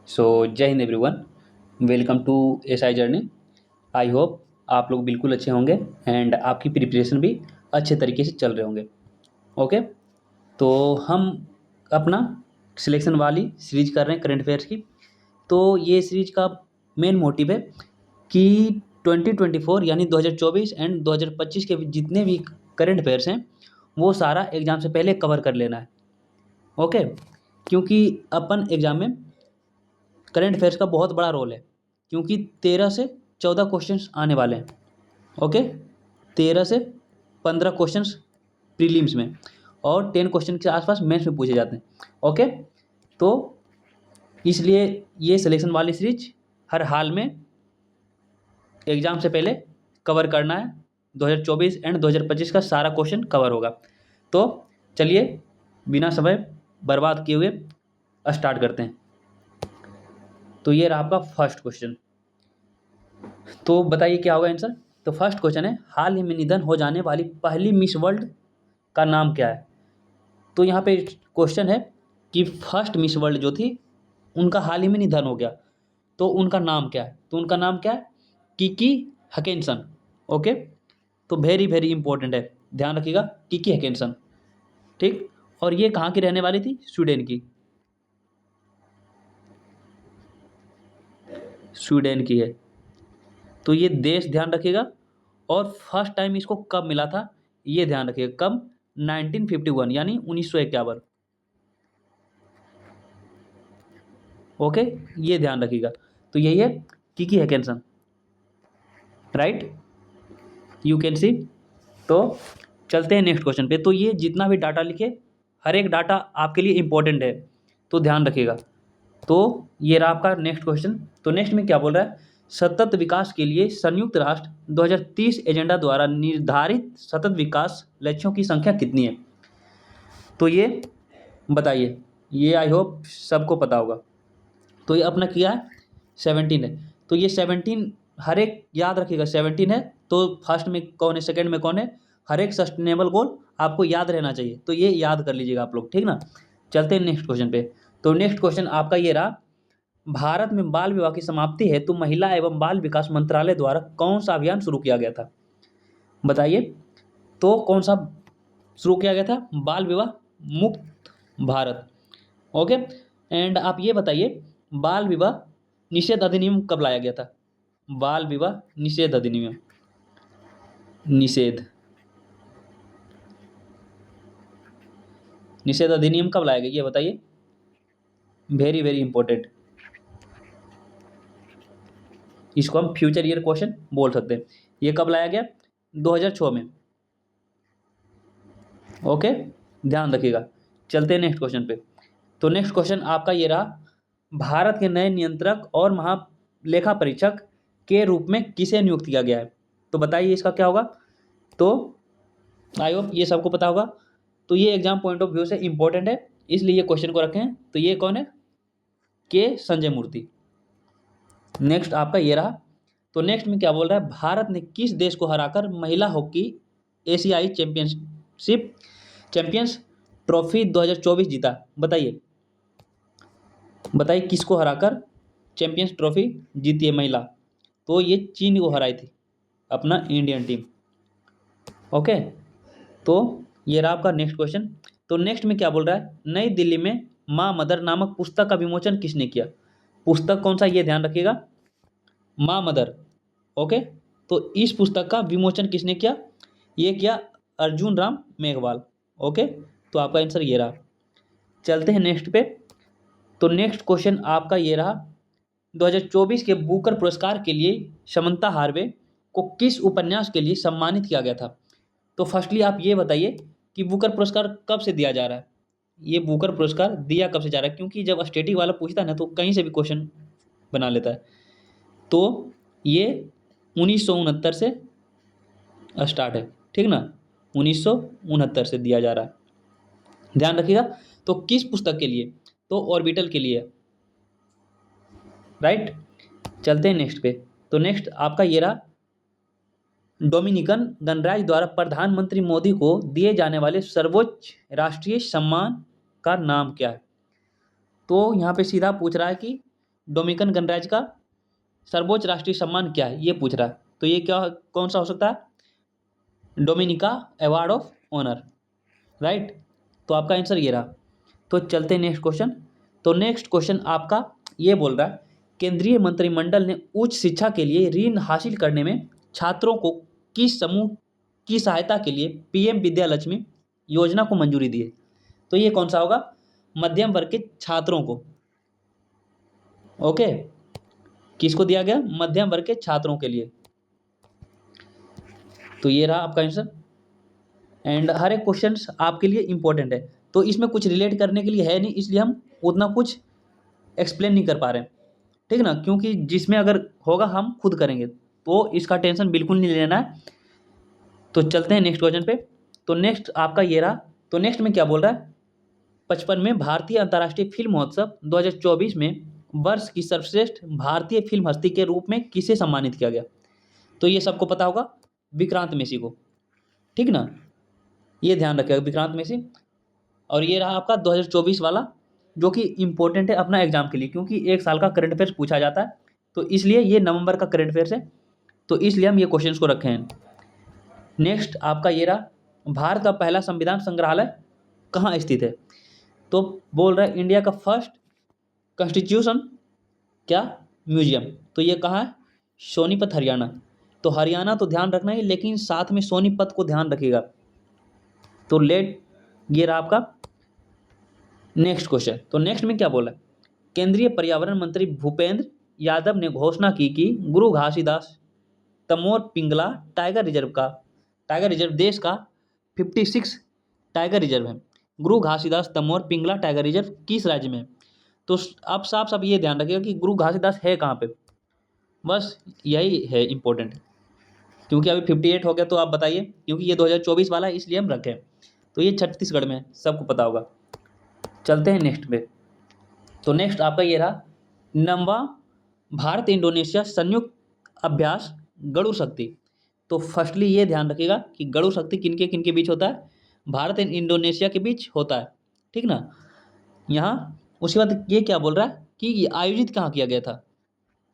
So Jai Hind everyone, welcome to SI journey. I hope आप लोग बिल्कुल अच्छे होंगे एंड आपकी प्रिपरेशन भी अच्छे तरीके से चल रहे होंगे। ओके, तो हम अपना सिलेक्शन वाली सीरीज कर रहे हैं करंट अफेयर्स की। तो ये सीरीज का मेन मोटिव है कि 2024 यानी 2024 एंड 2025 के जितने भी करंट अफेयर्स हैं वो सारा एग्ज़ाम से पहले कवर कर लेना है। ओके, क्योंकि अपन एग्ज़ाम में करंट अफेयर्स का बहुत बड़ा रोल है, क्योंकि 13 से 14 क्वेश्चंस आने वाले हैं। ओके, 13 से 15 क्वेश्चंस प्रीलिम्स में और 10 क्वेश्चन के आसपास मेंस में पूछे जाते हैं। ओके, तो इसलिए ये सिलेक्शन वाली सीरीज हर हाल में एग्ज़ाम से पहले कवर करना है। 2024 एंड 2025 का सारा क्वेश्चन कवर होगा। तो चलिए बिना समय बर्बाद किए हुए स्टार्ट करते हैं। तो ये रहा आपका फर्स्ट क्वेश्चन। तो बताइए क्या होगा आंसर। तो फर्स्ट क्वेश्चन है, हाल ही में निधन हो जाने वाली पहली मिस वर्ल्ड का नाम क्या है। तो यहाँ पे क्वेश्चन है कि फर्स्ट मिस वर्ल्ड जो थी उनका हाल ही में निधन हो गया, तो उनका नाम क्या है। तो उनका नाम क्या है, किकी हकिन्सन। ओके, तो वेरी वेरी इंपॉर्टेंट है, ध्यान रखिएगा, किकी हकिन्सन। ठीक, और ये कहाँ की रहने वाली थी, स्वीडन की। स्वीडन की है, तो ये देश ध्यान रखिएगा। और फर्स्ट टाइम इसको कब मिला था ये ध्यान रखिएगा, कब, 1951 यानी 1951। ओके, ये ध्यान रखिएगा। तो यही है Kiki Hackenson, right, you can see. तो चलते हैं नेक्स्ट क्वेश्चन पे। तो ये जितना भी डाटा लिखे, हर एक डाटा आपके लिए इंपॉर्टेंट है, तो ध्यान रखिएगा। तो ये रहा आपका नेक्स्ट क्वेश्चन। तो नेक्स्ट में क्या बोल रहा है, सतत विकास के लिए संयुक्त राष्ट्र 2030 एजेंडा द्वारा निर्धारित सतत विकास लक्ष्यों की संख्या कितनी है। तो ये बताइए, ये आई होप सबको पता होगा। तो ये अपना क्या है, 17 है। तो ये 17 हर एक याद रखिएगा, 17 है। तो फर्स्ट में कौन है, सेकंड में कौन है, हर एक सस्टेनेबल गोल आपको याद रहना चाहिए, तो ये याद कर लीजिएगा आप लोग, ठीक ना। चलते हैं नेक्स्ट क्वेश्चन पे। तो नेक्स्ट क्वेश्चन आपका ये रहा, भारत में बाल विवाह की समाप्ति हेतु महिला एवं बाल विकास मंत्रालय द्वारा कौन सा अभियान शुरू किया गया था। बताइए, तो कौन सा शुरू किया गया था, बाल विवाह मुक्त भारत। ओके, एंड आप ये बताइए, बाल विवाह निषेध अधिनियम कब लाया गया था। बाल विवाह निषेध अधिनियम, निषेध निषेध अधिनियम कब लाया गया ये बताइए, वेरी वेरी इंपॉर्टेंट। इसको हम फ्यूचर ईयर क्वेश्चन बोल सकते हैं। ये कब लाया गया, 2006 में। ओके, ध्यान रखिएगा। चलते हैं नेक्स्ट क्वेश्चन पे। तो नेक्स्ट क्वेश्चन आपका ये रहा, भारत के नए नियंत्रक और महालेखा परीक्षक के रूप में किसे नियुक्त किया गया है। तो बताइए इसका क्या होगा। तो आई होप ये सबको पता होगा। तो ये एग्जाम पॉइंट ऑफ व्यू से इंपॉर्टेंट है, इसलिए ये क्वेश्चन को रखे हैं। तो ये कौन है, के संजय मूर्ति। नेक्स्ट आपका ये रहा। तो नेक्स्ट में क्या बोल रहा है, भारत ने किस देश को हराकर महिला हॉकी एशियाई चैंपियंस ट्रॉफी 2024 जीता। बताइए, बताइए किसको हराकर चैंपियंस ट्रॉफी जीती है महिला। तो ये चीन को हराई थी, अपना इंडियन टीम। ओके, तो ये रहा आपका नेक्स्ट क्वेश्चन। तो नेक्स्ट में क्या बोल रहा है, नई दिल्ली में माँ मदर नामक पुस्तक का विमोचन किसने किया। पुस्तक कौन सा, ये ध्यान रखिएगा, माँ मदर। ओके, तो इस पुस्तक का विमोचन किसने किया, ये किया अर्जुन राम मेघवाल। ओके, तो आपका आंसर ये रहा। चलते हैं नेक्स्ट पे। तो नेक्स्ट क्वेश्चन आपका ये रहा, 2024 के बुकर पुरस्कार के लिए समंता हार्वे को किस उपन्यास के लिए सम्मानित किया गया था। तो फर्स्टली आप ये बताइए कि बुकर पुरस्कार कब से दिया जा रहा है, ये बुकर पुरस्कार दिया कब से जा रहा है, क्योंकि जब स्टैटिक वाला पूछता है ना तो कहीं से भी क्वेश्चन बना लेता है। तो ये 1969 से स्टार्ट है, ठीक ना, 1969 से दिया जा रहा है, ध्यान रखिएगा। तो किस पुस्तक के लिए, तो ऑर्बिटल के लिए, राइट। चलते हैं नेक्स्ट पे। तो नेक्स्ट आपका ये रहा, डोमिनिकन गणराज्य द्वारा प्रधानमंत्री मोदी को दिए जाने वाले सर्वोच्च राष्ट्रीय सम्मान का नाम क्या है। तो यहाँ पे सीधा पूछ रहा है कि डोमिनिकन गणराज्य का सर्वोच्च राष्ट्रीय सम्मान क्या है, ये पूछ रहा है। तो ये क्या, कौन सा हो सकता है? Dominica award of honour, right. तो आपका आंसर ये रहा। तो चलते हैं नेक्स्ट क्वेश्चन। तो नेक्स्ट क्वेश्चन आपका ये बोल रहा है, केंद्रीय मंत्रिमंडल ने उच्च शिक्षा के लिए ऋण हासिल करने में छात्रों को किस समूह की सहायता के लिए पीएम विद्यालक्ष्मी योजना को मंजूरी दी है? तो ये कौन सा होगा? मध्यम वर्ग के छात्रों को। ओके, किसको दिया गया? मध्यम वर्ग के छात्रों के लिए। तो ये रहा आपका आंसर। एंड हर एक क्वेश्चन आपके लिए इंपॉर्टेंट है, तो इसमें कुछ रिलेट करने के लिए है नहीं, इसलिए हम उतना कुछ एक्सप्लेन नहीं कर पा रहे हैं, ठीक है ना, क्योंकि जिसमें अगर होगा हम खुद करेंगे, तो इसका टेंशन बिल्कुल नहीं लेना है। तो चलते हैं नेक्स्ट क्वेश्चन पे। तो नेक्स्ट आपका ये रहा। तो नेक्स्ट में क्या बोल रहा है, 55 में भारतीय अंतर्राष्ट्रीय फिल्म महोत्सव 2024 में वर्ष की सर्वश्रेष्ठ भारतीय फिल्म हस्ती के रूप में किसे सम्मानित किया गया? तो ये सबको पता होगा, विक्रांत मैसी को, ठीक ना, ये ध्यान रखिएगा, विक्रांत मैसी। और ये रहा आपका 2024 वाला, जो कि इंपॉर्टेंट है अपना एग्जाम के लिए, क्योंकि एक साल का करंट अफेयर्स पूछा जाता है, तो इसलिए ये नवंबर का करंट अफेयर्स है, तो इसलिए हम ये क्वेश्चंस को रखे हैं। नेक्स्ट आपका ये रहा, भारत का पहला संविधान संग्रहालय कहाँ स्थित है? तो बोल रहा है इंडिया का फर्स्ट कॉन्स्टिट्यूशन क्या म्यूजियम, तो ये कहाँ है? सोनीपत हरियाणा। तो हरियाणा तो ध्यान रखना ही, लेकिन साथ में सोनीपत को ध्यान रखिएगा। तो लेट, ये रहा आपका नेक्स्ट क्वेश्चन। तो नेक्स्ट में क्या बोला, केंद्रीय पर्यावरण मंत्री भूपेंद्र यादव ने घोषणा की कि गुरु घासीदास तमोर पिंगला टाइगर रिजर्व देश का 56 टाइगर रिजर्व है। गुरु घासीदास तमोर पिंगला टाइगर रिजर्व किस राज्य में है? तो आप साफ साफ ये ध्यान रखिएगा कि गुरु घासीदास है कहाँ पे, बस यही है इंपॉर्टेंट। क्योंकि अभी 58 हो गया, तो आप बताइए, क्योंकि ये 2024 वाला है इसलिए हम रखें। तो ये छत्तीसगढ़ में है, सबको पता होगा। चलते हैं नेक्स्ट पे। तो नेक्स्ट आपका ये रहा, नौवां भारत इंडोनेशिया संयुक्त अभ्यास गरुड़ शक्ति। तो फर्स्टली ये ध्यान रखिएगा कि गरुड़ शक्ति किनके किनके बीच होता है? भारत एंड इंडोनेशिया के बीच होता है, ठीक ना। यहाँ उसके बाद ये क्या बोल रहा है कि ये आयोजित कहाँ किया गया था,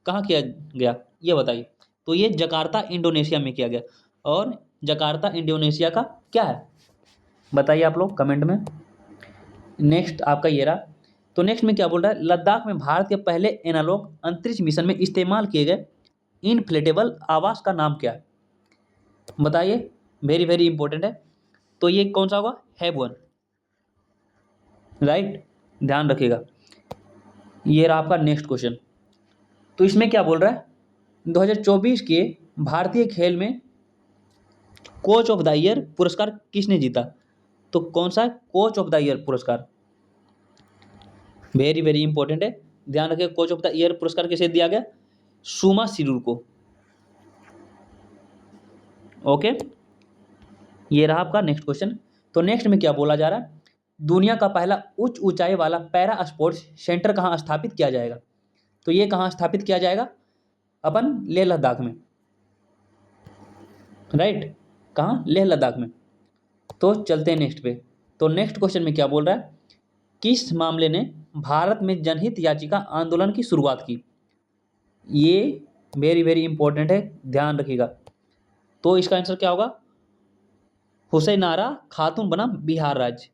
कहाँ किया गया, ये बताइए। तो ये जकार्ता इंडोनेशिया में किया गया। और जकार्ता इंडोनेशिया का क्या है, बताइए आप लोग कमेंट में। नेक्स्ट आपका ये रहा। तो नेक्स्ट में क्या बोल रहा है, लद्दाख में भारत के पहले एनालॉग अंतरिक्ष मिशन में इस्तेमाल किए गए इनफ्लेटेबल आवास का नाम क्या है? बताइए, वेरी वेरी इंपॉर्टेंट है। तो ये कौन सा होगा? हेवन, राइट, ध्यान रखिएगा। ये रहा आपका नेक्स्ट क्वेश्चन। तो इसमें क्या बोल रहा है, 2024 के भारतीय खेल में कोच ऑफ द ईयर पुरस्कार किसने जीता? तो कौन सा है कोच ऑफ द ईयर पुरस्कार? वेरी वेरी इंपॉर्टेंट है, ध्यान रखिए। कोच ऑफ द ईयर पुरस्कार किसे दिया गया? सुमा सिरूर को। ओके, ये रहा आपका नेक्स्ट क्वेश्चन। तो नेक्स्ट में क्या बोला जा रहा है, दुनिया का पहला उच्च ऊंचाई वाला पैरा स्पोर्ट्स सेंटर कहाँ स्थापित किया जाएगा? तो ये कहाँ स्थापित किया जाएगा? अपन लेह लद्दाख में, राइट, कहाँ? लेह लद्दाख में। तो चलते हैं नेक्स्ट पे। तो नेक्स्ट क्वेश्चन में क्या बोल रहा है, किस मामले ने भारत में जनहित याचिका आंदोलन की शुरुआत की? ये वेरी वेरी इंपॉर्टेंट है, ध्यान रखिएगा। तो इसका आंसर क्या होगा? हुसैनारा खातून बनाम बिहार राज्य।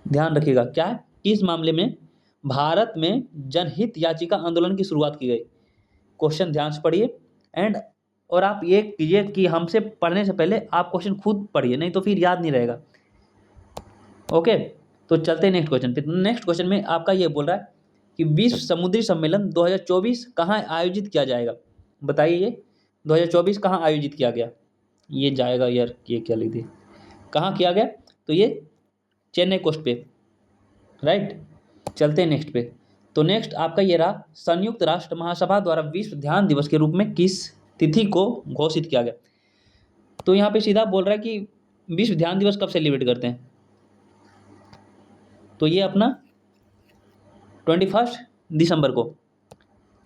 ध्यान रखिएगा, क्या है, किस मामले में भारत में जनहित याचिका आंदोलन की शुरुआत की गई? क्वेश्चन ध्यान से पढ़िए। एंड और आप ये कीजिए कि हमसे पढ़ने से पहले आप क्वेश्चन खुद पढ़िए, नहीं तो फिर याद नहीं रहेगा। ओके, तो चलते हैं नेक्स्ट क्वेश्चन पे। नेक्स्ट क्वेश्चन में आपका ये बोल रहा है कि विश्व समुद्री सम्मेलन 2024 कहाँ आयोजित किया जाएगा? बताइए, ये 2024 कहाँ आयोजित किया गया? ये जाएगा यार, ये क्या लिख दिया, कहाँ किया गया? तो ये चेन्नई कोस्ट पे, राइट। चलते हैं नेक्स्ट पे। तो नेक्स्ट आपका ये रहा, संयुक्त राष्ट्र महासभा द्वारा विश्व ध्यान दिवस के रूप में किस तिथि को घोषित किया गया? तो यहाँ पे सीधा बोल रहा है कि विश्व ध्यान दिवस कब सेलिब्रेट करते हैं? तो ये अपना 21 दिसंबर को।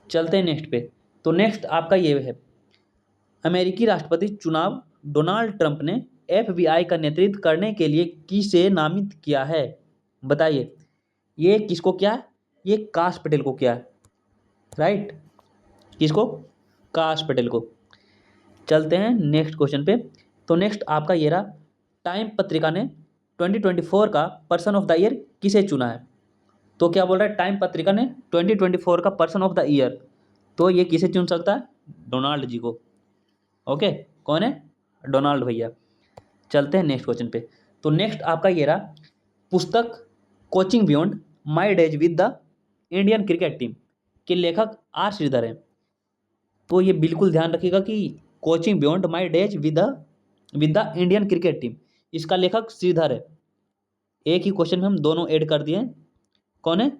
चलते हैं नेक्स्ट पे। तो नेक्स्ट आपका ये है, अमेरिकी राष्ट्रपति चुनाव डोनाल्ड ट्रंप ने FBI का नेतृत्व करने के लिए किसे नामित किया है? बताइए, ये किसको क्या है? ये काश पटेल को किया है, राइट, किसको, काश पटेल को। चलते हैं नेक्स्ट क्वेश्चन पे। तो नेक्स्ट आपका ये रहा, टाइम पत्रिका ने 2024 का पर्सन ऑफ द ईयर किसे चुना है। तो क्या बोल रहा है, टाइम पत्रिका ने 2024 का पर्सन ऑफ द ईयर, तो ये किसे चुन सकता है, डोनाल्ड जी को। ओके, कौन है, डोनाल्ड भैया। चलते हैं नेक्स्ट क्वेश्चन पे। तो नेक्स्ट आपका ये रहा, पुस्तक coaching beyond my days with the Indian cricket team के लेखक आर श्रीधर हैं। तो ये बिल्कुल ध्यान रखिएगा कि coaching beyond my days with the Indian cricket team, इसका लेखक श्रीधर है। एक ही क्वेश्चन में हम दोनों ऐड कर दिए हैं। कौन है,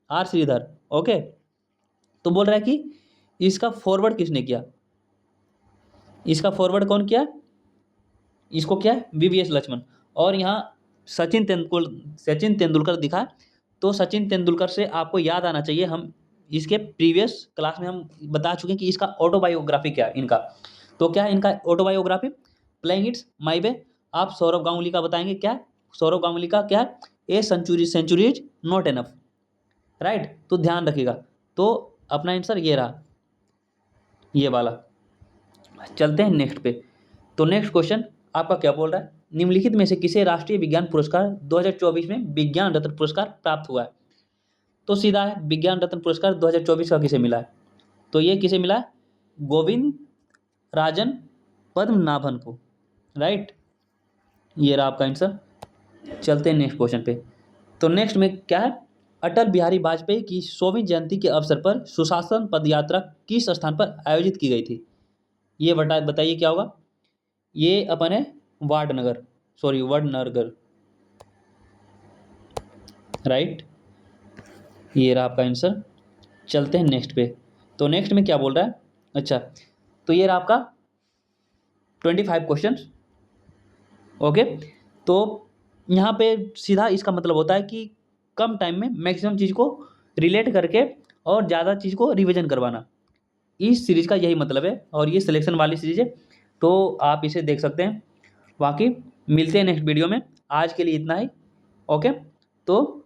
आर श्रीधर। ओके, तो बोल रहा है कि इसका फॉरवर्ड किसने किया, इसका फॉरवर्ड कौन किया, इसको क्या है, वीवीएस लक्ष्मण। और यहाँ सचिन तेंदुलकर दिखा है, तो सचिन तेंदुलकर से आपको याद आना चाहिए, हम इसके प्रीवियस क्लास में हम बता चुके हैं कि इसका ऑटोबायोग्राफी क्या है इनका। तो क्या है इनका ऑटोबायोग्राफी, प्लेइंग इट्स माई वे। आप सौरव गांगुली का बताएंगे क्या, सौरव गांगुली का क्या है, a century is not enough, right. तो ध्यान रखिएगा, तो अपना आंसर ये रहा, ये वाला। चलते हैं नेक्स्ट पे। तो नेक्स्ट क्वेश्चन आपका क्या बोल रहा है, निम्नलिखित में से किसे राष्ट्रीय विज्ञान पुरस्कार 2024 में विज्ञान रत्न पुरस्कार प्राप्त हुआ है। तो सीधा है, विज्ञान रत्न पुरस्कार 2024 का किसे मिला है, तो ये किसे मिला है, गोविंद राजन पद्मनाभन को, राइट। ये रहा आपका आंसर। चलते हैं नेक्स्ट क्वेश्चन पे। तो नेक्स्ट में क्या है, अटल बिहारी वाजपेयी की 100वीं जयंती के अवसर पर सुशासन पदयात्रा किस स्थान पर आयोजित की गई थी। ये बताइए क्या होगा, ये अपन है वडनगर, राइट। ये रहा आपका आंसर। चलते हैं नेक्स्ट पे। तो नेक्स्ट में क्या बोल रहा है, अच्छा, तो ये रहा आपका 25 क्वेश्चन। ओके, तो यहाँ पे सीधा इसका मतलब होता है कि कम टाइम में मैक्सिमम चीज़ को रिलेट करके और ज़्यादा चीज़ को रिवीजन करवाना, इस सीरीज़ का यही मतलब है। और ये सिलेक्शन वाली सीरीज है, तो आप इसे देख सकते हैं। बाकी मिलते हैं नेक्स्ट वीडियो में, आज के लिए इतना ही। ओके, तो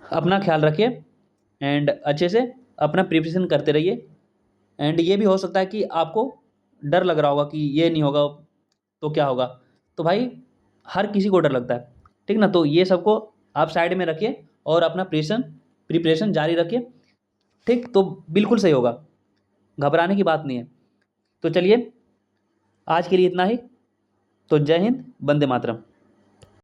अपना ख्याल रखिए एंड अच्छे से अपना प्रिपरेशन करते रहिए। एंड ये भी हो सकता है कि आपको डर लग रहा होगा कि ये नहीं होगा तो क्या होगा, तो भाई हर किसी को डर लगता है, ठीक ना। तो ये सबको आप साइड में रखिए और अपना प्रिपरेशन जारी रखिए, ठीक, तो बिल्कुल सही होगा, घबराने की बात नहीं है। तो चलिए आज के लिए इतना ही। तो जय हिंद, वंदे मातरम।